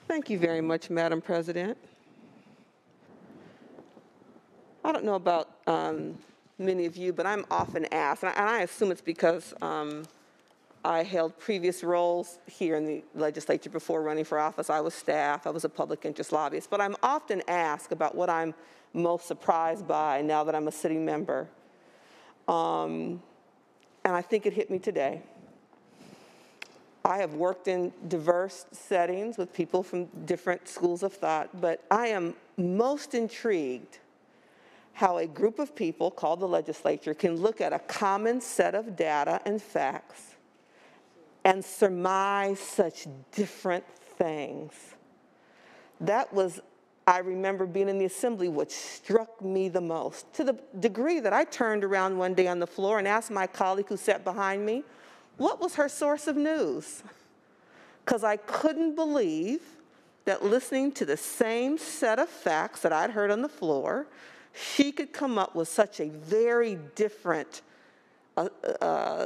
Thank you very much, Madam President. I don't know about many of you, but I'm often asked, and I assume it's because I held previous roles here in the legislature before running for office. I was staff, I was a public interest lobbyist, but I'm often asked about what I'm most surprised by now that I'm a sitting member. And I think it hit me today. I have worked in diverse settings with people from different schools of thought, but I am most intrigued how a group of people called the legislature can look at a common set of data and facts and surmise such different things. That was, I remember being in the assembly, what struck me the most, to the degree that I turned around one day on the floor and asked my colleague who sat behind me, what was her source of news? Because I couldn't believe that listening to the same set of facts that I'd heard on the floor, she could come up with such a very different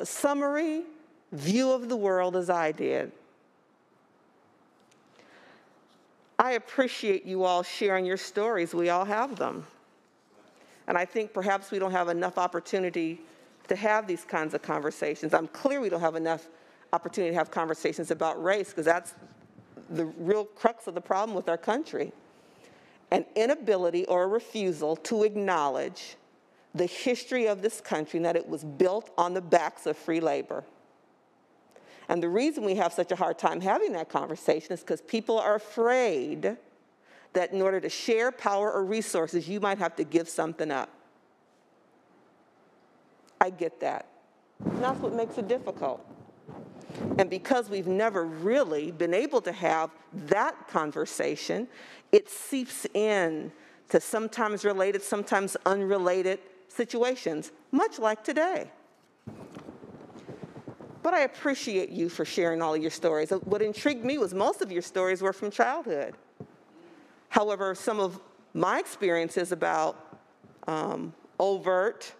summary view of the world as I did. I appreciate you all sharing your stories. We all have them. And I think perhaps we don't have enough opportunity to have these kinds of conversations. I'm clear we don't have enough opportunity to have conversations about race, because that's the real crux of the problem with our country. An inability or a refusal to acknowledge the history of this country and that it was built on the backs of free labor. And the reason we have such a hard time having that conversation is because people are afraid that in order to share power or resources, you might have to give something up. I get that. And that's what makes it difficult. And because we've never really been able to have that conversation, it seeps in to sometimes related, sometimes unrelated situations, much like today. But I appreciate you for sharing all of your stories. What intrigued me was most of your stories were from childhood. However, some of my experiences about overt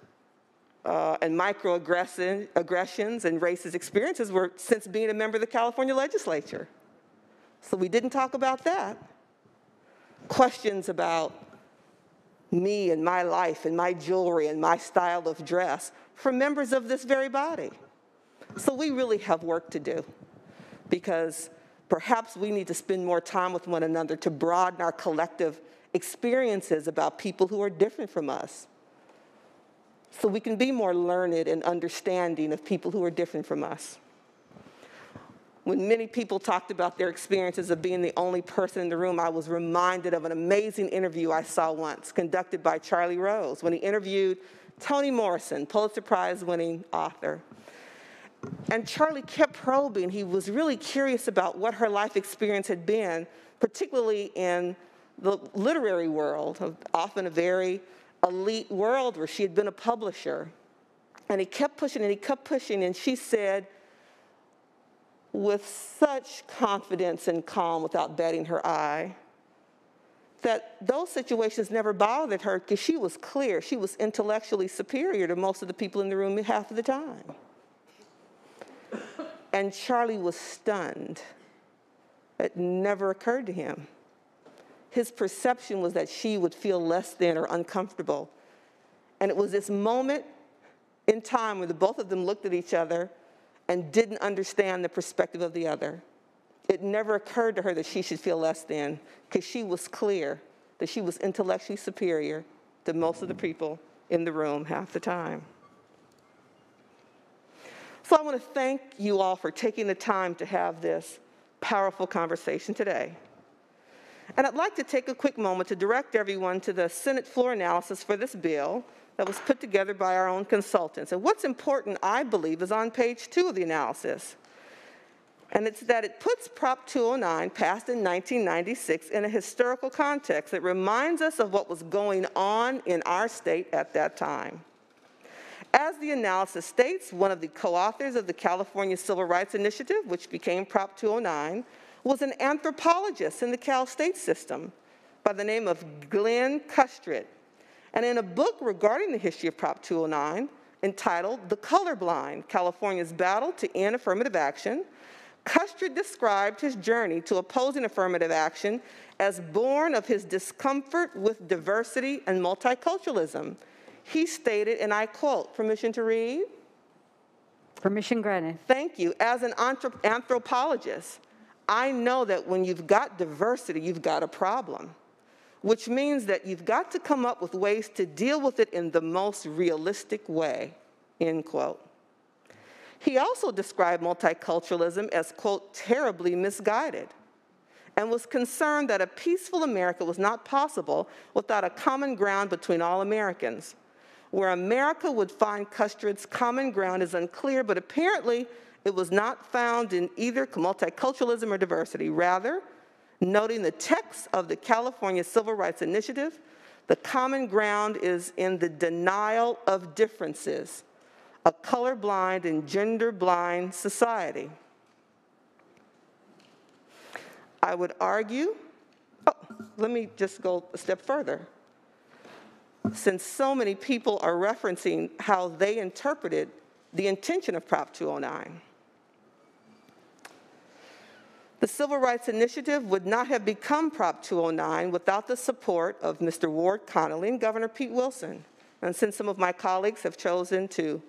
and microaggressions and racist experiences were since being a member of the California legislature. So we didn't talk about that. Questions about me and my life and my jewelry and my style of dress from members of this very body. So we really have work to do, because perhaps we need to spend more time with one another to broaden our collective experiences about people who are different from us, so we can be more learned and understanding of people who are different from us. When many people talked about their experiences of being the only person in the room, I was reminded of an amazing interview I saw once, conducted by Charlie Rose, when he interviewed Toni Morrison, Pulitzer Prize-winning author. And Charlie kept probing. He was really curious about what her life experience had been, particularly in the literary world, often a very elite world where she had been a publisher. And he kept pushing and he kept pushing, and she said, with such confidence and calm, without batting her eye, that those situations never bothered her because she was clear. She was intellectually superior to most of the people in the room half of the time. And Charlie was stunned. It never occurred to him. His perception was that she would feel less than or uncomfortable. And it was this moment in time where the both of them looked at each other and didn't understand the perspective of the other. It never occurred to her that she should feel less than, because she was clear that she was intellectually superior to most of the people in the room half the time. So I want to thank you all for taking the time to have this powerful conversation today. And I'd like to take a quick moment to direct everyone to the Senate floor analysis for this bill that was put together by our own consultants. And what's important, I believe, is on page 2 of the analysis. And it's that it puts Prop 209, passed in 1996, in a historical context that reminds us of what was going on in our state at that time. As the analysis states, one of the co-authors of the California Civil Rights Initiative, which became Prop 209, was an anthropologist in the Cal State system by the name of Glenn Kustrit. And in a book regarding the history of Prop 209, entitled The Colorblind, California's Battle to End Affirmative Action, Kuster described his journey to opposing affirmative action as born of his discomfort with diversity and multiculturalism. He stated, and I quote, permission to read? Permission granted. Thank you. As an anthropologist, I know that when you've got diversity, you've got a problem, which means that you've got to come up with ways to deal with it in the most realistic way, end quote. He also described multiculturalism as, quote, terribly misguided, and was concerned that a peaceful America was not possible without a common ground between all Americans. Where America would find Kuster's common ground is unclear, but apparently it was not found in either multiculturalism or diversity. Rather, noting the text of the California Civil Rights Initiative, the common ground is in the denial of differences, a colorblind and gender-blind society. I would argue, let me just go a step further. Since so many people are referencing how they interpreted the intention of Prop 209. The Civil Rights Initiative would not have become Prop 209 without the support of Mr. Ward Connerly and Governor Pete Wilson. And since some of my colleagues have chosen to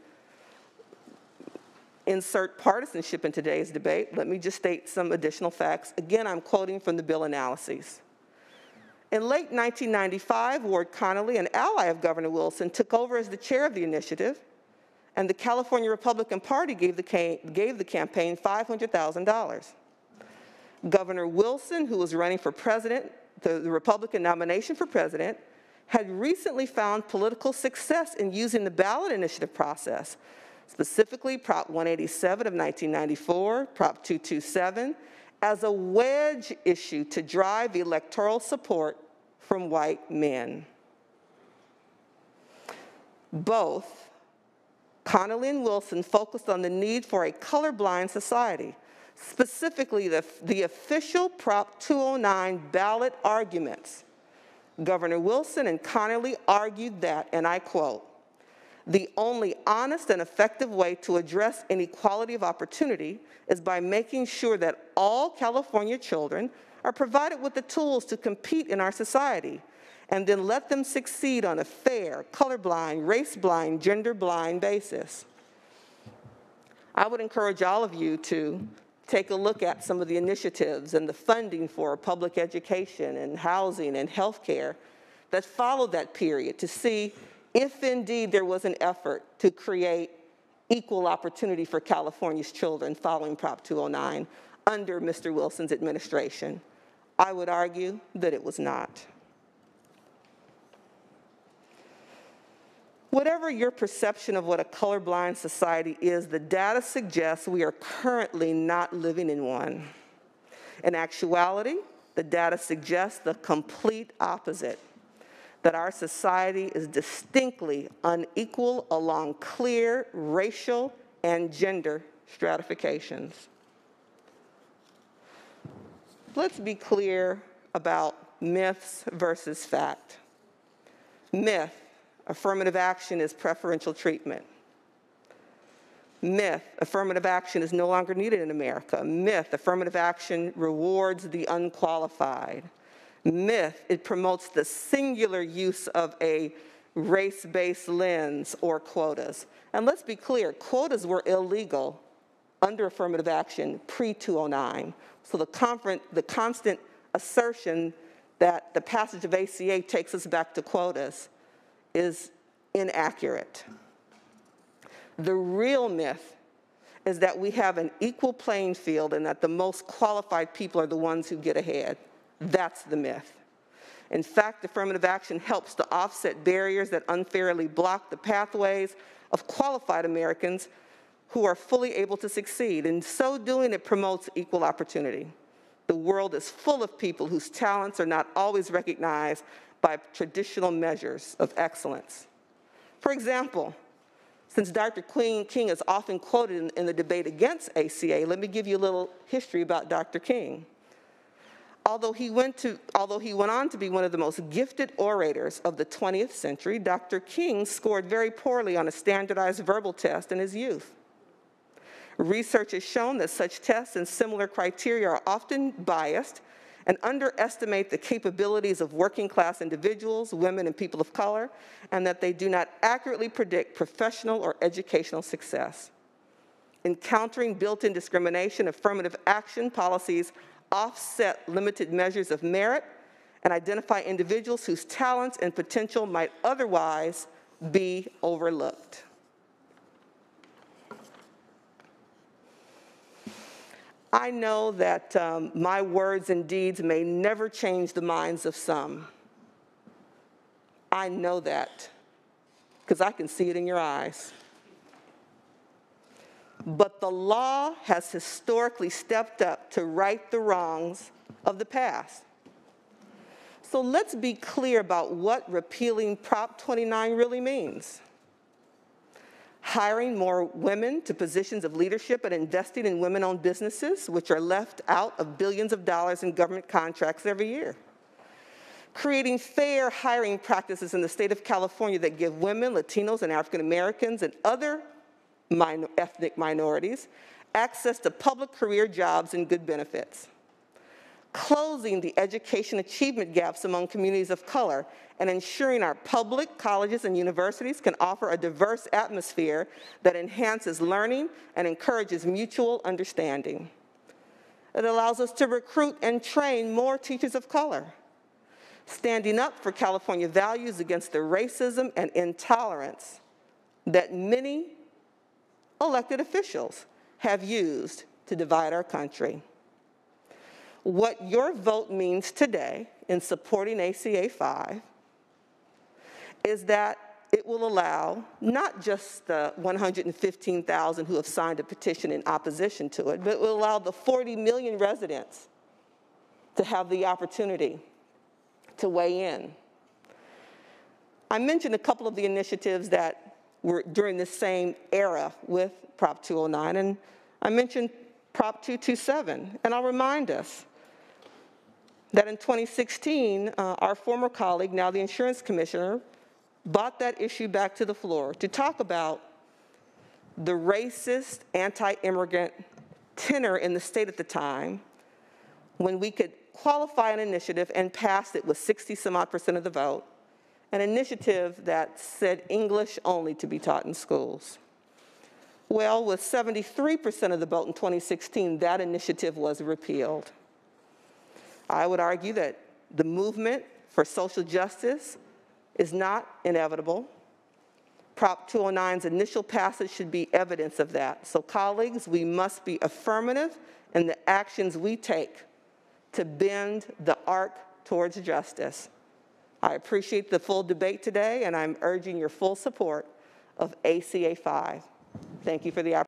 insert partisanship in today's debate, let me just state some additional facts. Again, I'm quoting from the bill analyses. In late 1995, Ward Connerly, an ally of Governor Wilson, took over as the chair of the initiative, and the California Republican Party gave the campaign $500,000. Governor Wilson, who was running for president, the Republican nomination for president, had recently found political success in using the ballot initiative process, specifically Prop 187 of 1994, Prop 227, as a wedge issue to drive electoral support from white men. Both Connerly and Wilson focused on the need for a colorblind society, specifically the official Prop 209 ballot arguments. Governor Wilson and Connerly argued that, and I quote, the only honest and effective way to address inequality of opportunity is by making sure that all California children are provided with the tools to compete in our society, and then let them succeed on a fair, colorblind, race-blind, gender-blind basis. I would encourage all of you to take a look at some of the initiatives and the funding for public education and housing and healthcare that followed that period to see if indeed there was an effort to create equal opportunity for California's children following Prop 209 under Mr. Wilson's administration. I would argue that it was not. Whatever your perception of what a colorblind society is, the data suggests we are currently not living in one. In actuality, the data suggests the complete opposite, that our society is distinctly unequal along clear racial and gender stratifications. Let's be clear about myths versus fact. Myth, affirmative action is preferential treatment. Myth, affirmative action is no longer needed in America. Myth, affirmative action rewards the unqualified. Myth, it promotes the singular use of a race-based lens or quotas. And let's be clear, quotas were illegal under affirmative action pre-209. So the constant assertion that the passage of ACA takes us back to quotas is inaccurate. The real myth is that we have an equal playing field and that the most qualified people are the ones who get ahead. That's the myth. In fact, affirmative action helps to offset barriers that unfairly block the pathways of qualified Americans who are fully able to succeed. In so doing, it promotes equal opportunity. The world is full of people whose talents are not always recognized by traditional measures of excellence. For example, since Dr. King is often quoted in the debate against ACA, let me give you a little history about Dr. King. Although he went on to be one of the most gifted orators of the 20th century, Dr. King scored very poorly on a standardized verbal test in his youth. Research has shown that such tests and similar criteria are often biased and underestimate the capabilities of working-class individuals, women, and people of color, and that they do not accurately predict professional or educational success. Encountering built-in discrimination, affirmative action policies offset limited measures of merit and identify individuals whose talents and potential might otherwise be overlooked. I know that my words and deeds may never change the minds of some. I know that because I can see it in your eyes. But the law has historically stepped up to right the wrongs of the past. So let's be clear about what repealing Prop 29 really means. Hiring more women to positions of leadership and investing in women-owned businesses, which are left out of billions of dollars in government contracts every year. Creating fair hiring practices in the state of California that give women, Latinos, and African Americans and other ethnic minorities access to public career jobs and good benefits. Closing the education achievement gaps among communities of color and ensuring our public colleges and universities can offer a diverse atmosphere that enhances learning and encourages mutual understanding. It allows us to recruit and train more teachers of color, standing up for California values against the racism and intolerance that many elected officials have used to divide our country. What your vote means today in supporting ACA 5 is that it will allow not just the 115,000 who have signed a petition in opposition to it, but it will allow the 40 million residents to have the opportunity to weigh in. I mentioned a couple of the initiatives that were during the same era with Prop 209, and I mentioned Prop 227, and I'll remind us that in 2016, our former colleague, now the insurance commissioner, brought that issue back to the floor to talk about the racist, anti-immigrant tenor in the state at the time when we could qualify an initiative and pass it with 60-some-odd% of the vote, an initiative that said English only to be taught in schools. Well, with 73% of the vote in 2016, that initiative was repealed. I would argue that the movement for social justice is not inevitable. Prop 209's initial passage should be evidence of that. So colleagues, we must be affirmative in the actions we take to bend the arc towards justice. I appreciate the full debate today, and I'm urging your full support of ACA 5. Thank you for the opportunity.